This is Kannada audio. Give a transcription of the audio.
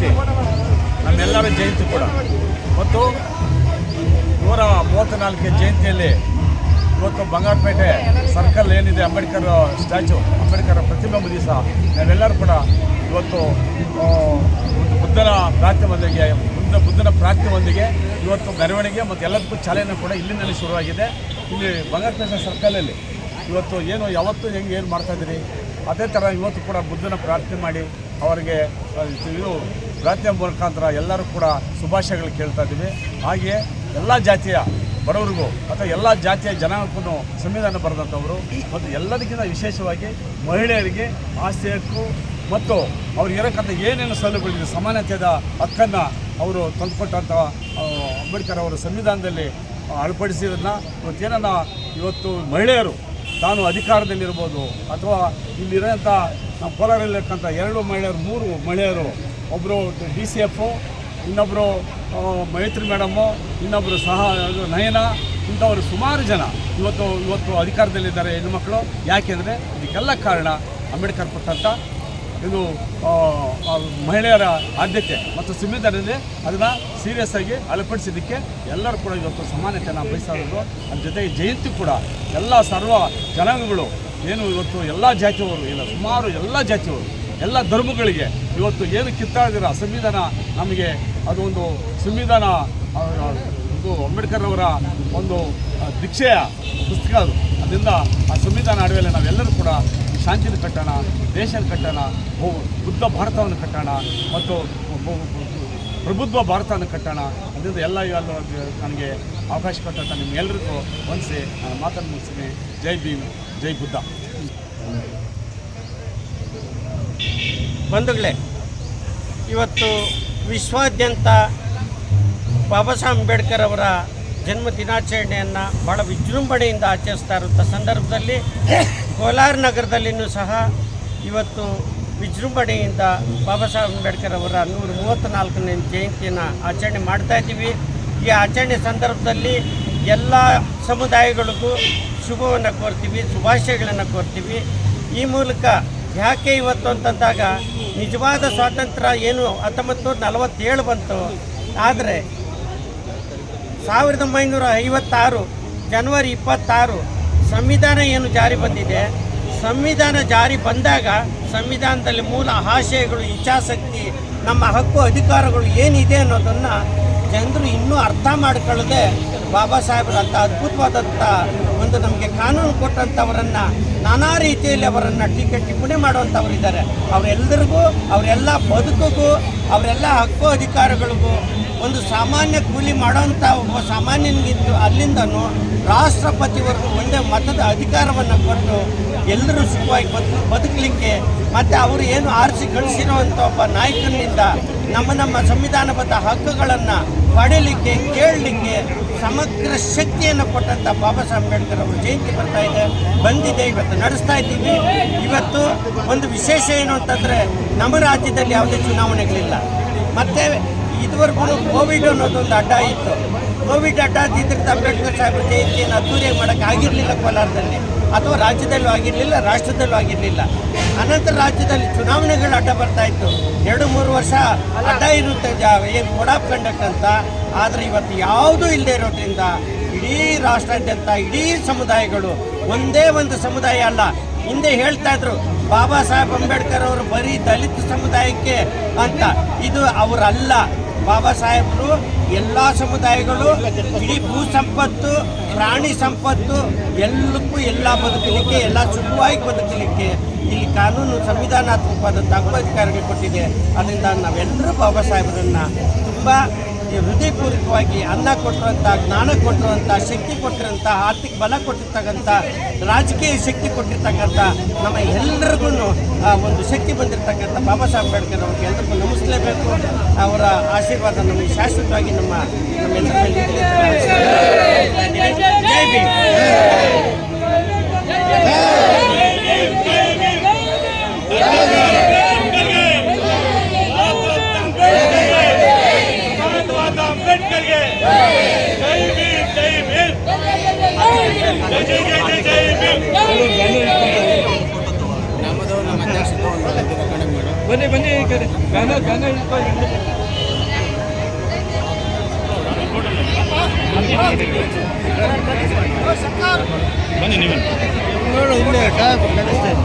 ಜಯಂತಿ ನಮ್ಮೆಲ್ಲರ ಜಯಂತಿ ಕೂಡ. ಮತ್ತು 134ನೇ ಜಯಂತಿಯಲ್ಲಿ ಇವತ್ತು ಬಂಗಾರಪೇಟೆ ಸರ್ಕಲ್ ಏನಿದೆ, ಅಂಬೇಡ್ಕರ್ ಸ್ಟ್ಯಾಚು, ಅಂಬೇಡ್ಕರ್ ಪ್ರತಿಬಿಂಬ ದಿವಸ ನಾವೆಲ್ಲರೂ ಕೂಡ ಇವತ್ತು ಬುದ್ಧನ ಪ್ರಾರ್ಥನೆಯೊಂದಿಗೆ ಇವತ್ತು ಮೆರವಣಿಗೆ ಮತ್ತು ಎಲ್ಲದಕ್ಕೂ ಚಾಲನೆ ಕೂಡ ಇಲ್ಲಿಂದಲೇ ಶುರುವಾಗಿದೆ. ಇಲ್ಲಿ ಬಂಗಾರಪೇಟೆ ಸರ್ಕಲಲ್ಲಿ ಇವತ್ತು ಯಾವತ್ತೂ ಏನು ಮಾಡ್ತಾಯಿದ್ದೀರಿ ಅದೇ ಥರ ಇವತ್ತು ಕೂಡ ಬುದ್ಧನ ಪ್ರಾರ್ಥನೆ ಮಾಡಿ ಅವರಿಗೆ ಪ್ರಾರ್ಥನೆ ಮುಖಾಂತರ ಎಲ್ಲರೂ ಕೂಡ ಶುಭಾಶಯಗಳು ಕೇಳ್ತಾ ಇದ್ದೀವಿ. ಹಾಗೆಯೇ ಎಲ್ಲ ಜಾತಿಯ ಬಡವರಿಗೂ ಅಥವಾ ಎಲ್ಲ ಜಾತಿಯ ಜನಾಂಗಕ್ಕೂ ಸಂವಿಧಾನ ಬರೆದಂಥವರು ಮತ್ತು ಎಲ್ಲದಕ್ಕಿಂತ ವಿಶೇಷವಾಗಿ ಮಹಿಳೆಯರಿಗೆ ಆಸ್ತಿ ಹಕ್ಕು ಮತ್ತು ಅವ್ರಿಗೆ ಇರೋಕ್ಕಂಥ ಏನೇನು ಸೌಲಭ್ಯಗಳಿದೆ ಸಮಾನತೆಯ ಹಕ್ಕನ್ನು ಅವರು ತಂದುಕೊಟ್ಟಂಥ ಅಂಬೇಡ್ಕರ್ ಅವರು ಸಂವಿಧಾನದಲ್ಲಿ ಅಳವಡಿಸಿರೋದನ್ನ ಇವತ್ತು ಮಹಿಳೆಯರು ತಾನು ಅಧಿಕಾರದಲ್ಲಿರ್ಬೋದು ಅಥವಾ ಇಲ್ಲಿರೋಂಥ ನಮ್ಮ ಕೋಲಾರಲ್ಲಿರ್ತಕ್ಕಂಥ 2 ಮಹಿಳೆಯರು 3 ಮಹಿಳೆಯರು, ಒಬ್ಬರು DCF, ಇನ್ನೊಬ್ಬರು ಮೈತ್ರಿ ಮೇಡಮ್ಮು, ಇನ್ನೊಬ್ಬರು ನಯನ, ಇಂಥವರು ಸುಮಾರು ಜನ ಇವತ್ತು ಅಧಿಕಾರದಲ್ಲಿದ್ದಾರೆ ಹೆಣ್ಣುಮಕ್ಕಳು. ಯಾಕೆಂದರೆ ಇದಕ್ಕೆಲ್ಲ ಕಾರಣ ಅಂಬೇಡ್ಕರ್ ಕೊಟ್ಟಂಥ ಇದು ಮಹಿಳೆಯರ ಆದ್ಯತೆ ಮತ್ತು ಸಂವಿಧಾನದಲ್ಲಿ ಅದನ್ನು ಸೀರಿಯಸ್ ಆಗಿ ಅಳವಡಿಸಿದ್ದಕ್ಕೆ ಎಲ್ಲರೂ ಕೂಡ ಇವತ್ತು ಸಮಾನತೆಯನ್ನು ಬಯಸೋದು. ಅದ್ರ ಜೊತೆಗೆ ಜಯಂತಿ ಕೂಡ ಎಲ್ಲ ಸರ್ವ ಜನಾಂಗಗಳು ಏನು ಇವತ್ತು ಎಲ್ಲ ಜಾತಿಯವರು ಇಲ್ಲ, ಸುಮಾರು ಎಲ್ಲ ಜಾತಿಯವರು ಎಲ್ಲ ಧರ್ಮಗಳಿಗೆ ಇವತ್ತು ಏನು ಕಿತ್ತಾಡಿದಿರ ಸಂವಿಧಾನ ನಮಗೆ ಅದು ಒಂದು ಸಂವಿಧಾನ ಇದು ಅಂಬೇಡ್ಕರ್ ಅವರ ಒಂದು ದೀಕ್ಷೆಯ ಪುಸ್ತಕ ಅದು. ಅದರಿಂದ ಆ ಸಂವಿಧಾನ ಅಡಿಯಲ್ಲಿ ನಾವೆಲ್ಲರೂ ಕೂಡ ಶಾಂತಿನ ಕಟ್ಟೋಣ, ದೇಶನ ಕಟ್ಟೋಣ, ಬುದ್ಧ ಭಾರತವನ್ನು ಕಟ್ಟೋಣ ಮತ್ತು ಪ್ರಬುದ್ಧ ಭಾರತವನ್ನು ಕಟ್ಟೋಣ. ಅದರಿಂದ ಎಲ್ಲ ನನಗೆ ಅವಕಾಶ ಕೊಟ್ಟಂಥ ನಿಮ್ಗೆಲ್ಲರಿಗೂ ವಂದಿಸಿ ನಾನು ಮಾತನ್ನು ಮುಗಿಸ್ತೀನಿ. ಜೈ ಭೀಮ್, ಜೈ ಬುದ್ಧ. ಬಂಧುಗಳೇ, ಇವತ್ತು ವಿಶ್ವಾದ್ಯಂತ ಬಾಬಾ ಸಾಹೇಬ್ ಅಂಬೇಡ್ಕರ್ ಅವರ ಜನ್ಮ ದಿನಾಚರಣೆಯನ್ನು ಭಾಳ ವಿಜೃಂಭಣೆಯಿಂದ ಆಚರಿಸ್ತಾ ಇರುವಂಥ ಸಂದರ್ಭದಲ್ಲಿ ಕೋಲಾರ ನಗರದಲ್ಲಿಯೂ ಸಹ ಇವತ್ತು ವಿಜೃಂಭಣೆಯಿಂದ ಬಾಬಾ ಸಾಹೇಬ್ ಅಂಬೇಡ್ಕರ್ ಅವರ 134ನೇ ಜಯಂತಿಯನ್ನು ಆಚರಣೆ ಮಾಡ್ತಾಯಿದ್ದೀವಿ. ಈ ಆಚರಣೆ ಸಂದರ್ಭದಲ್ಲಿ ಎಲ್ಲ ಸಮುದಾಯಗಳಿಗೂ ಶುಭವನ್ನು ಕೋರ್ತೀವಿ, ಶುಭಾಶಯಗಳನ್ನು ಕೋರ್ತೀವಿ. ಈ ಮೂಲಕ ಯಾಕೆ ಇವತ್ತು ಅಂತಂದಾಗ ನಿಜವಾದ ಸ್ವಾತಂತ್ರ್ಯ ಏನು 1947 ಬಂತು, ಆದರೆ 1956 ಜನವರಿ 26 ಸಂವಿಧಾನ ಏನು ಜಾರಿ ಬಂದಿದೆ, ಸಂವಿಧಾನ ಜಾರಿ ಬಂದಾಗ ಸಂವಿಧಾನದಲ್ಲಿ ಮೂಲ ಆಶಯಗಳು, ಇಚ್ಛಾಶಕ್ತಿ, ನಮ್ಮ ಹಕ್ಕು ಅಧಿಕಾರಗಳು ಏನಿದೆ ಅನ್ನೋದನ್ನು ಜನರು ಇನ್ನೂ ಅರ್ಥ ಮಾಡಿಕೊಳ್ಳದೆ ಬಾಬಾ ಸಾಹೇಬರಂಥ ಅದ್ಭುತವಾದಂಥ ಒಂದು ನಮಗೆ ಕಾನೂನು ಕೊಟ್ಟಂಥವರನ್ನು ನಾನಾ ರೀತಿಯಲ್ಲಿ ಅವರನ್ನು ಟೀಕೆ ಟಿಪ್ಪಣಿ ಮಾಡುವಂಥವರಿದ್ದಾರೆ. ಅವರೆಲ್ಲರಿಗೂ, ಅವರೆಲ್ಲ ಬದುಕಿಗೂ, ಅವರೆಲ್ಲ ಹಕ್ಕು ಅಧಿಕಾರಗಳಿಗೂ ಒಂದು ಸಾಮಾನ್ಯ ಕೂಲಿ ಮಾಡೋವಂಥ ಒಬ್ಬ ಸಾಮಾನ್ಯನಿಗಿದ್ದು ಅಲ್ಲಿಂದನೂ ರಾಷ್ಟ್ರಪತಿವರೆಗೂ ಒಂದೇ ಮತದ ಅಧಿಕಾರವನ್ನು ಕೊಟ್ಟು ಎಲ್ಲರೂ ಸುಖವಾಗಿ ಬದುಕಲಿಕ್ಕೆ ಮತ್ತು ಅವರು ಏನು ಆರಿಸಿ ಗಳಿಸಿರುವಂಥ ಒಬ್ಬ ನಾಯಕನಿಂದ ನಮ್ಮ ಸಂವಿಧಾನಬದ್ಧ ಹಕ್ಕುಗಳನ್ನು ಪಡೀಲಿಕ್ಕೆ, ಕೇಳಲಿಕ್ಕೆ ಸಮಗ್ರ ಶಕ್ತಿಯನ್ನು ಕೊಟ್ಟಂಥ ಬಾಬಾ ಸಾಹೇಬ್ ಅಂಬೇಡ್ಕರ್ ಅವರು ಜಯಂತಿ ಬಂದಿದೆ. ಇವತ್ತು ನಡೆಸ್ತಾ ಇದ್ದೀವಿ. ಇವತ್ತು ಒಂದು ವಿಶೇಷ ಏನು ಅಂತಂದರೆ ನಮ್ಮ ರಾಜ್ಯದಲ್ಲಿ ಯಾವುದೇ ಚುನಾವಣೆಗಳಿಲ್ಲ. ಮತ್ತು ಇದುವರೆಗೂ ಕೋವಿಡ್ ಅನ್ನೋದೊಂದು ಅಡ್ಡ ಇತ್ತು. ಕೋವಿಡ್ ಅಡ್ಡ ಇದ್ದಿದ್ದರಿಂದ ಅಂಬೇಡ್ಕರ್ ಸಾಹೇಬ್ರ ಜಯಂತಿಯನ್ನು ಅದ್ದೂರಿಯಾಗಿ ಮಾಡೋಕ್ಕಾಗಿರಲಿಲ್ಲ ಕೋಲಾರದಲ್ಲಿ, ಅಥವಾ ರಾಜ್ಯದಲ್ಲೂ ಆಗಿರಲಿಲ್ಲ, ರಾಷ್ಟ್ರದಲ್ಲೂ ಆಗಿರಲಿಲ್ಲ. ಅನಂತರ ರಾಜ್ಯದಲ್ಲಿ ಚುನಾವಣೆಗಳು ಅಡ್ಡ ಬರ್ತಾಯಿತ್ತು. 2-3 ವರ್ಷ ಅಡ್ಡ ಇರುತ್ತೆ ಏನು ಕೋಡ್ ಆಫ್ ಕಂಡಕ್ಟ್ ಅಂತ. ಆದರೆ ಇವತ್ತು ಯಾವುದೂ ಇಲ್ಲದೆ ಇರೋದ್ರಿಂದ ಇಡೀ ರಾಷ್ಟ್ರಾದ್ಯಂತ ಇಡೀ ಸಮುದಾಯಗಳು, ಒಂದೇ ಒಂದು ಸಮುದಾಯ ಅಲ್ಲ, ಹಿಂದೆ ಹೇಳ್ತಾ ಇದ್ರು ಬಾಬಾ ಸಾಹೇಬ್ ಅಂಬೇಡ್ಕರ್ ಅವರು ಬರೀ ದಲಿತ ಸಮುದಾಯಕ್ಕೆ ಅಂತ. ಇದು ಅವರಲ್ಲ. ಬಾಬಾ ಸಾಹೇಬರು ಎಲ್ಲ ಸಮುದಾಯಗಳು, ಇಡೀ ಭೂ ಸಂಪತ್ತು, ಪ್ರಾಣಿ ಸಂಪತ್ತು ಎಲ್ಲಕ್ಕೂ ಎಲ್ಲ ಬದುಕಲಿಕ್ಕೆ, ಎಲ್ಲ ಸುಖವಾಗಿ ಬದುಕಲಿಕ್ಕೆ ಇಲ್ಲಿ ಕಾನೂನು ಸಂವಿಧಾನಾತ್ಮಕವಾದಂಥ ಹಕ್ಕಧಿಕಾರಗಳು ಕೊಟ್ಟಿದೆ. ಅದರಿಂದ ನಾವೆಲ್ಲರೂ ಬಾಬಾ ಸಾಹೇಬರನ್ನು ತುಂಬ ಹೃದಯಪೂರ್ವಕವಾಗಿ ಅನ್ನ ಕೊಟ್ಟಿರುವಂಥ, ಜ್ಞಾನ ಕೊಟ್ಟಿರುವಂಥ, ಶಕ್ತಿ ಕೊಟ್ಟಿರೋಂಥ, ಆರ್ಥಿಕ ಬಲ ಕೊಟ್ಟಿರ್ತಕ್ಕಂಥ, ರಾಜಕೀಯ ಶಕ್ತಿ ಕೊಟ್ಟಿರ್ತಕ್ಕಂಥ, ನಮ್ಮ ಎಲ್ಲರಿಗೂ ಒಂದು ಶಕ್ತಿ ಬಂದಿರತಕ್ಕಂಥ ಬಾಬಾ ಸಾಹೇಬ್ ಅಂಬೇಡ್ಕರ್ ಅವ್ರಿಗೆ ಎಲ್ಲರಿಗೂ ನಮಿಸಲೇಬೇಕು. ಅವರ ಆಶೀರ್ವಾದ ನಮಗೆ ಶಾಶ್ವತವಾಗಿ ನಮ್ಮೆಲ್ಲರ ಮೇಲೆ ಜೈ ಭೀಮ್. ನಮ್ಮದು ನಮ್ಮ ಅಧ್ಯಕ್ಷ ಬನ್ನಿ ಬನ್ನಿ ಈ ಕಡೆ ಬ್ಯಾನರ್ ಬನ್ನಿ ನೀವು ನೋಡು ಹಿಂದೆ ಕಾಣಿಸ್ತಾ ಇದೆ.